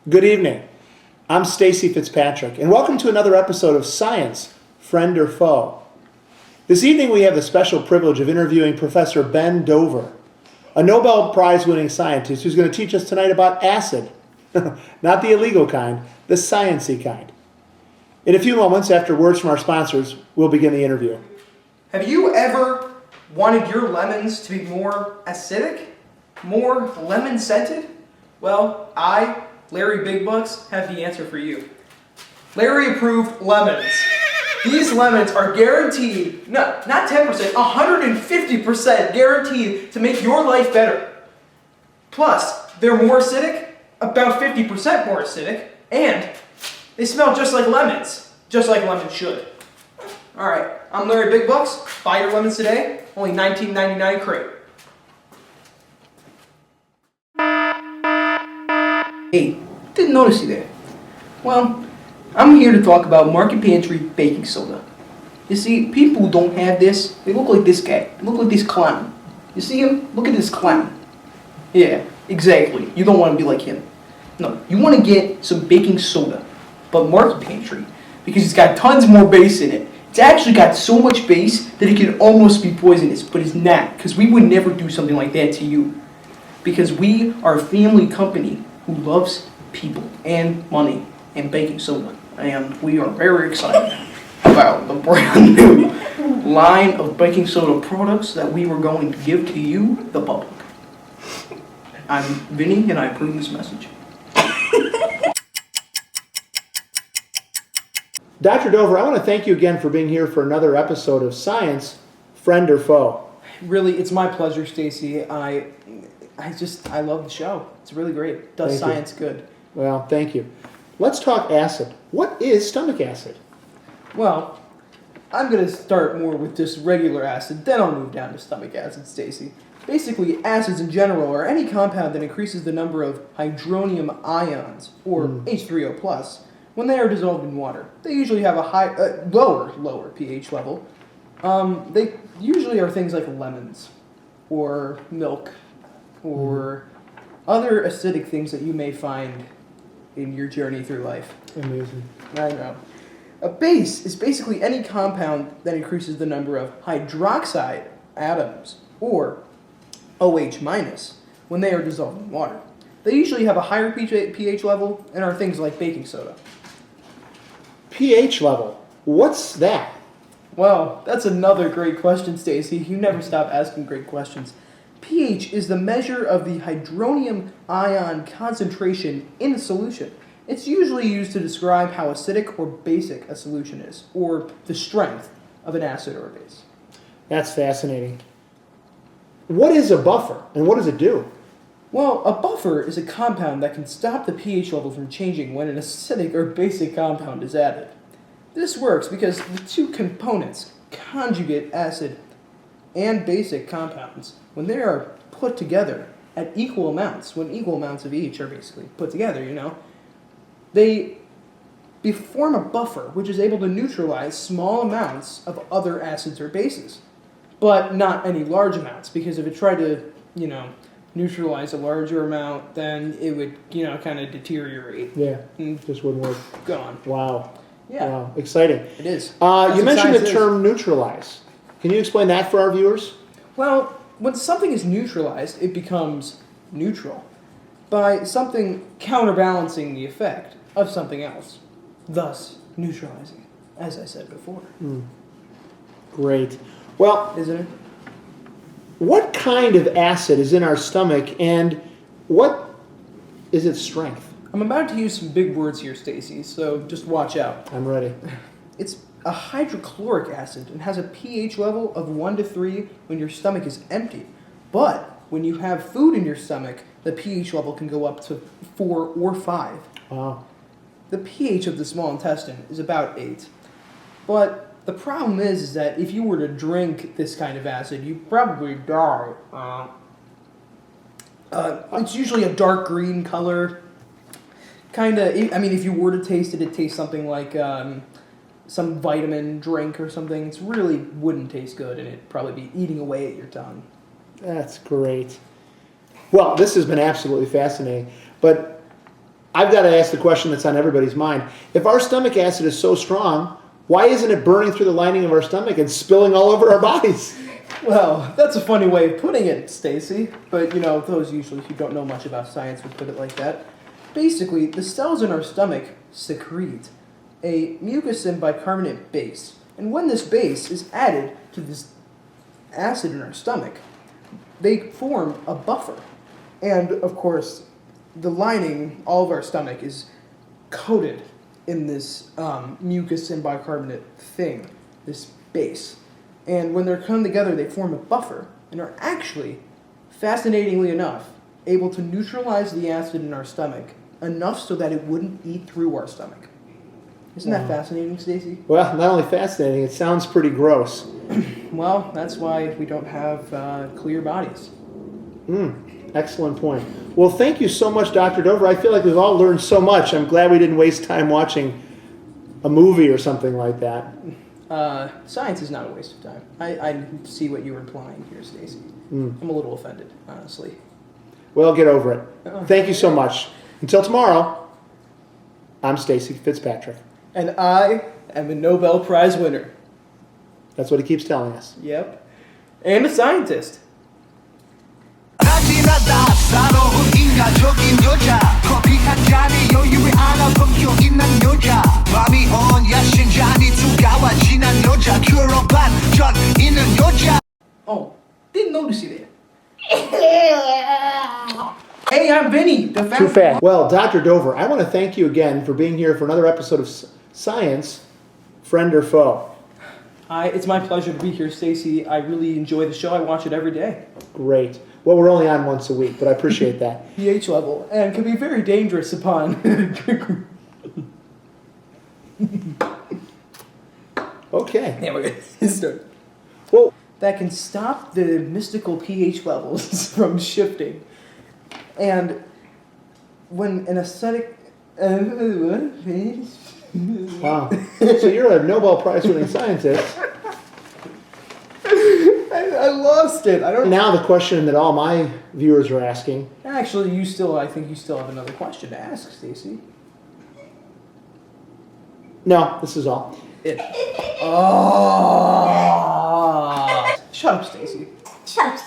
Good evening. I'm Stacy Fitzpatrick, and welcome to another episode of Science, Friend or Foe. This evening we have the special privilege of interviewing Professor Ben Dover, a Nobel Prize-winning scientist who's going to teach us tonight about acid. Not the illegal kind, the science-y kind. In a few moments, after words from our sponsors, we'll begin the interview. Have you ever wanted your lemons to be more acidic? More lemon-scented? Well, Larry Big Bucks, have the answer for you. Larry approved lemons. These lemons are guaranteed, not 10%, 150% guaranteed to make your life better. Plus, they're more acidic, about 50% more acidic, and they smell just like lemons should. Alright, I'm Larry Big Bucks. Buy your lemons today, only $19.99 a crate. Hey, didn't notice you there. Well, I'm here to talk about Market Pantry baking soda. You see, people who don't have this, they look like this guy. They look like this clown. You see him? Look at this clown. Yeah, exactly. You don't want to be like him. No, you want to get some baking soda. But Market Pantry, because it's got tons more base in it. It's actually got so much base that it could almost be poisonous, but it's not, because we would never do something like that to you. Because we are a family company who loves people and money and baking soda. And we are very excited about the brand new line of baking soda products that we were going to give to you, the public. I'm Vinny, and I approve this message. Dr. Dover, I want to thank you again for being here for another episode of Science, Friend or Foe. Really, it's my pleasure, Stacy. I love the show. It's really great. Does science good. Well, thank you. Let's talk acid. What is stomach acid? Well, I'm going to start more with just regular acid, then I'll move down to stomach acid, Stacy. Basically, acids in general are any compound that increases the number of hydronium ions, or H3O+, when they are dissolved in water. They usually have a lower pH level. They usually are things like lemons, or milk, or other acidic things that you may find in your journey through life. Amazing. I know. A base is basically any compound that increases the number of hydroxide atoms, or OH-, when they are dissolved in water. They usually have a higher pH level and are things like baking soda. pH level. What's that? Well, that's another great question, Stacy. You never stop asking great questions. pH is the measure of the hydronium ion concentration in a solution. It's usually used to describe how acidic or basic a solution is, or the strength of an acid or a base. That's fascinating. What is a buffer, and what does it do? Well, a buffer is a compound that can stop the pH level from changing when an acidic or basic compound is added. This works because the two components, conjugate acid and basic compounds, when they are put together at equal amounts, when equal amounts of each are basically put together, they form a buffer which is able to neutralize small amounts of other acids or bases, but not any large amounts, because if it tried to, neutralize a larger amount, then it would, kind of deteriorate. Yeah, just wouldn't work. Gone. Wow. Yeah. Wow, exciting. It is. You mentioned the term neutralize. Can you explain that for our viewers? Well, when something is neutralized, it becomes neutral by something counterbalancing the effect of something else, thus neutralizing, as I said before. Great. Well, Isn't it? what kind of acid is in our stomach, and what is its strength? I'm about to use some big words here, Stacy, so just watch out. I'm ready. It's a hydrochloric acid and has a pH level of 1 to 3 when your stomach is empty. But when you have food in your stomach, the pH level can go up to 4 or 5. Wow. The pH of the small intestine is about 8. But the problem is that if you were to drink this kind of acid, you'd probably die. It's usually a dark green color. If you were to taste it, it'd taste something like some vitamin drink or something. It really wouldn't taste good, and it'd probably be eating away at your tongue. That's great. Well, this has been absolutely fascinating. But I've got to ask the question that's on everybody's mind. If our stomach acid is so strong, why isn't it burning through the lining of our stomach and spilling all over our bodies? Well, that's a funny way of putting it, Stacy. But, you know, those usually who don't know much about science would put it like that. Basically, the cells in our stomach secrete a mucus and bicarbonate base. And when this base is added to this acid in our stomach, they form a buffer. And, of course, the lining, all of our stomach, is coated in this mucus and bicarbonate thing, this base. And when they're come together, they form a buffer and are actually, fascinatingly enough, able to neutralize the acid in our stomach enough so that it wouldn't eat through our stomach. Isn't that fascinating, Stacy? Well, not only fascinating, it sounds pretty gross. Well, that's why we don't have clear bodies. Excellent point. Well, thank you so much, Dr. Dover. I feel like we've all learned so much. I'm glad we didn't waste time watching a movie or something like that. Science is not a waste of time. I see what you're implying here, Stacy. I'm a little offended, honestly. Well, get over it. Thank you so much. Until tomorrow, I'm Stacy Fitzpatrick. And I am a Nobel Prize winner. That's what he keeps telling us. Yep. And a scientist. 인간적인 여자 커피 한 잔에 여유를 알아보고 있는 여자 밤이 온 야심찬이 두가와 진한 여자 유럽 반전 있는 여자 Oh, didn't notice you there. Hey, I'm Vinny, the Too fast. Well, Dr. Dover, I want to thank you again for being here for another episode of Science, Friend or Foe. It's my pleasure to be here, Stacy. I really enjoy the show. I watch it every day. Great. Well, we're only on once a week, but I appreciate that. pH level, and can be very dangerous upon... Okay. Yeah, we're going to start. Well, That can stop the mystical pH levels from shifting. And when an aesthetic... wow. So you're a Nobel Prize winning scientist. I lost it. I don't... Now the question that all my viewers are asking. Actually, I think you still have another question to ask, Stacy. No, this is all. Oh. Shut up, Stacy. Shut up,